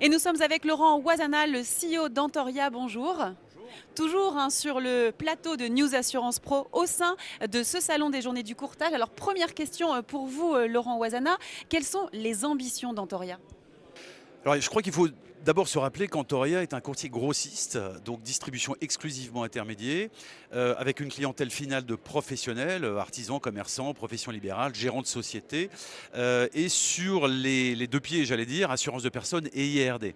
Et nous sommes avec Laurent Ouazana, le CEO d'Antoria. Bonjour. Toujours sur le plateau de News Assurance Pro au sein de ce salon des journées du courtage. Alors première question pour vous Laurent Ouazana, quelles sont les ambitions d'Antoria? Alors, je crois qu'il faut d'abord se rappeler qu'Antoria est un courtier grossiste, donc distribution exclusivement intermédiaire, avec une clientèle finale de professionnels, artisans, commerçants, professions libérales, gérants de sociétés, et sur les deux pieds, j'allais dire, assurance de personnes et IRD.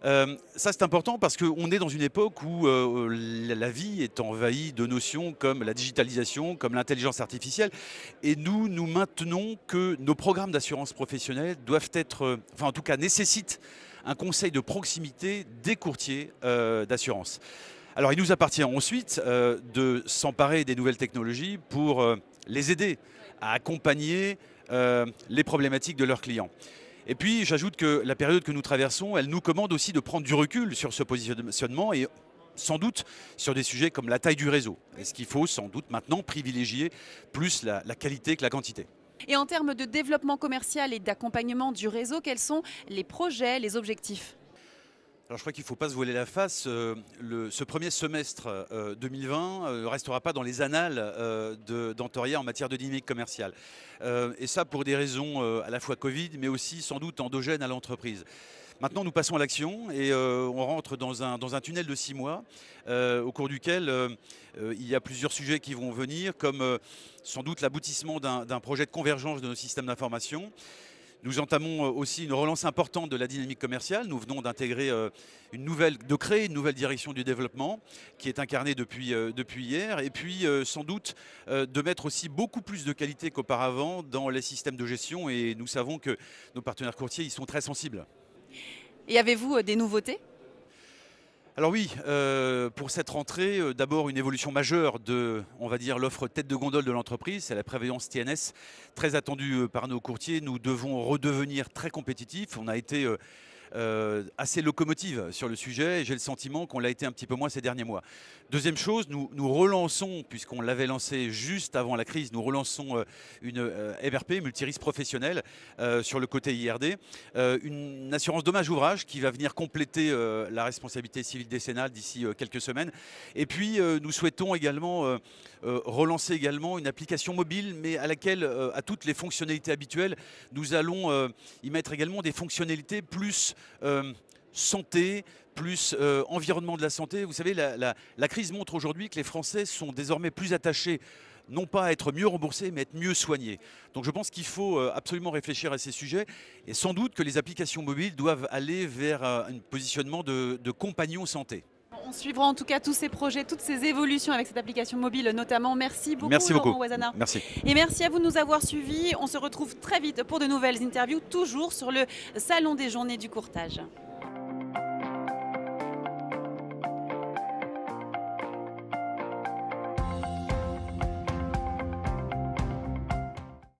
Ça c'est important parce qu'on est dans une époque où la vie est envahie de notions comme la digitalisation, comme l'intelligence artificielle, et nous maintenons que nos programmes d'assurance professionnelle doivent être, enfin en tout cas nécessitent un conseil de proximité des courtiers d'assurance. Alors il nous appartient ensuite de s'emparer des nouvelles technologies pour les aider à accompagner les problématiques de leurs clients. Et puis j'ajoute que la période que nous traversons, elle nous commande aussi de prendre du recul sur ce positionnement et sans doute sur des sujets comme la taille du réseau. Est-ce qu'il faut sans doute maintenant privilégier plus la qualité que la quantité? Et en termes de développement commercial et d'accompagnement du réseau, quels sont les projets, les objectifs? Alors je crois qu'il ne faut pas se voiler la face. Ce premier semestre 2020 ne restera pas dans les annales d'Antoria en matière de dynamique commerciale. Et ça pour des raisons à la fois Covid, mais aussi sans doute endogènes à l'entreprise. Maintenant, nous passons à l'action et on rentre dans un tunnel de 6 mois au cours duquel il y a plusieurs sujets qui vont venir, comme sans doute l'aboutissement d'un projet de convergence de nos systèmes d'information. Nous entamons aussi une relance importante de la dynamique commerciale. Nous venons d'intégrer de créer une nouvelle direction du développement qui est incarnée depuis hier. Et puis sans doute de mettre aussi beaucoup plus de qualité qu'auparavant dans les systèmes de gestion. Et nous savons que nos partenaires courtiers y sont très sensibles. Et avez-vous des nouveautés? Alors oui, pour cette rentrée, d'abord une évolution majeure de, on va dire, l'offre tête de gondole de l'entreprise, c'est la prévoyance TNS, très attendue par nos courtiers. Nous devons redevenir très compétitifs. On a été assez locomotive sur le sujet et j'ai le sentiment qu'on l'a été un petit peu moins ces derniers mois. Deuxième chose, nous relançons, puisqu'on l'avait lancé juste avant la crise, nous relançons une MRP, multirisque professionnel, sur le côté IRD, une assurance dommage-ouvrage qui va venir compléter la responsabilité civile décennale d'ici quelques semaines. Et puis nous souhaitons également relancer également une application mobile, mais à laquelle, à toutes les fonctionnalités habituelles, nous allons y mettre également des fonctionnalités plus santé, plus environnement de la santé. Vous savez, la crise montre aujourd'hui que les Français sont désormais plus attachés non pas à être mieux remboursés, mais à être mieux soignés. Donc je pense qu'il faut absolument réfléchir à ces sujets et sans doute que les applications mobiles doivent aller vers un positionnement de compagnons santé. On suivra en tout cas tous ces projets, toutes ces évolutions avec cette application mobile notamment. Merci beaucoup, Merci beaucoup. Laurent Ouazana. Merci. Et merci à vous de nous avoir suivis. On se retrouve très vite pour de nouvelles interviews, toujours sur le Salon des journées du courtage.